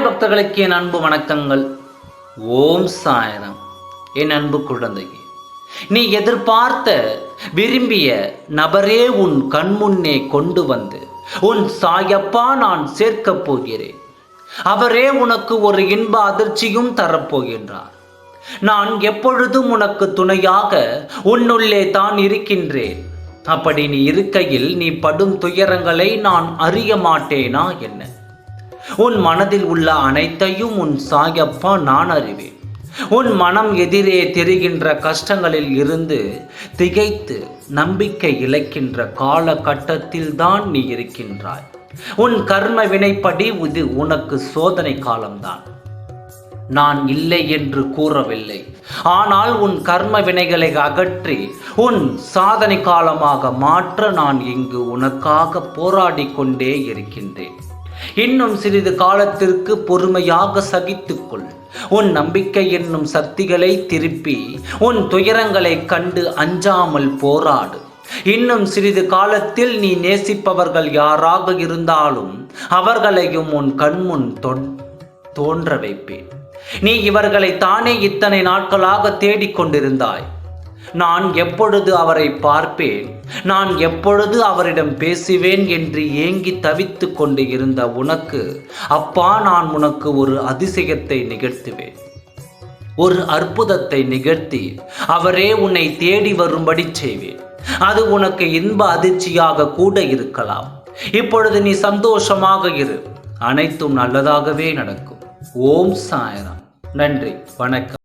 பக்தர்களுக்கு என் அன்பு வணக்கங்கள். ஓம் சாய்ராம். என் அன்பு குழந்தையே, நீ எதிர்பார்த்த விரும்பிய நபரே உன் கண்முன்னே கொண்டு வந்து உன் சாயப்பா நான் சேர்க்கப் போகிறேன். அவரே உனக்கு ஒரு இன்ப அதிர்ச்சியும் தரப்போகின்றார். நான் எப்பொழுதும் உனக்கு துணையாக உன்னுள்ளே தான் இருக்கின்றேன். அப்படி நீ இருக்கையில் நீ படும் துயரங்களை நான் அறிய மாட்டேனா என்ன? உன் மனதில் உள்ள அனைத்தையும் உன் சாயப்பா நான் அறிவேன். உன் மனம் எதிரே தெரிகின்ற கஷ்டங்களில் இருந்து திகைத்து நம்பிக்கை இழக்கின்ற காலகட்டத்தில் தான் நீ இருக்கின்றாய். உன் கர்ம வினைப்படி இது உனக்கு சோதனை காலம்தான். நான் இல்லை என்று கூறவில்லை. ஆனால் உன் கர்ம வினைகளை அகற்றி உன் சாதனை காலமாக மாற்ற நான் இங்கு உனக்காக போராடி கொண்டே இருக்கின்றேன். இன்னும் சிறிது காலத்திற்கு பொறுமையாக சகித்துக்கொள். உன் நம்பிக்கை என்னும் சக்திகளை திருப்பி உன் துயரங்களை கண்டு அஞ்சாமல் போராடு. இன்னும் சிறிது காலத்தில் நீ நேசிப்பவர்கள் யாராக இருந்தாலும் அவர்களையும் உன் கண்முன் தோன்ற வைப்பேன். நீ இவர்களை தானே இத்தனை நாட்களாக தேடிக்கொண்டிருந்தாய். நான் எப்பொழுது அவரை பார்ப்பேன், நான் எப்பொழுது அவரிடம் பேசுவேன் என்று ஏங்கி தவித்து கொண்டு இருந்த உனக்கு அப்பா நான் உனக்கு ஒரு அதிசயத்தை நிகழ்த்துவேன். ஒரு அற்புதத்தை நிகழ்த்தி அவரே உன்னை தேடி வரும்படி செய்வேன். அது உனக்கு இன்ப அதிர்ச்சியாக கூட இருக்கலாம். இப்பொழுது நீ சந்தோஷமாக இரு. அனைத்தும் நல்லதாகவே நடக்கும். ஓம் சாய்ராம். நன்றி, வணக்கம்.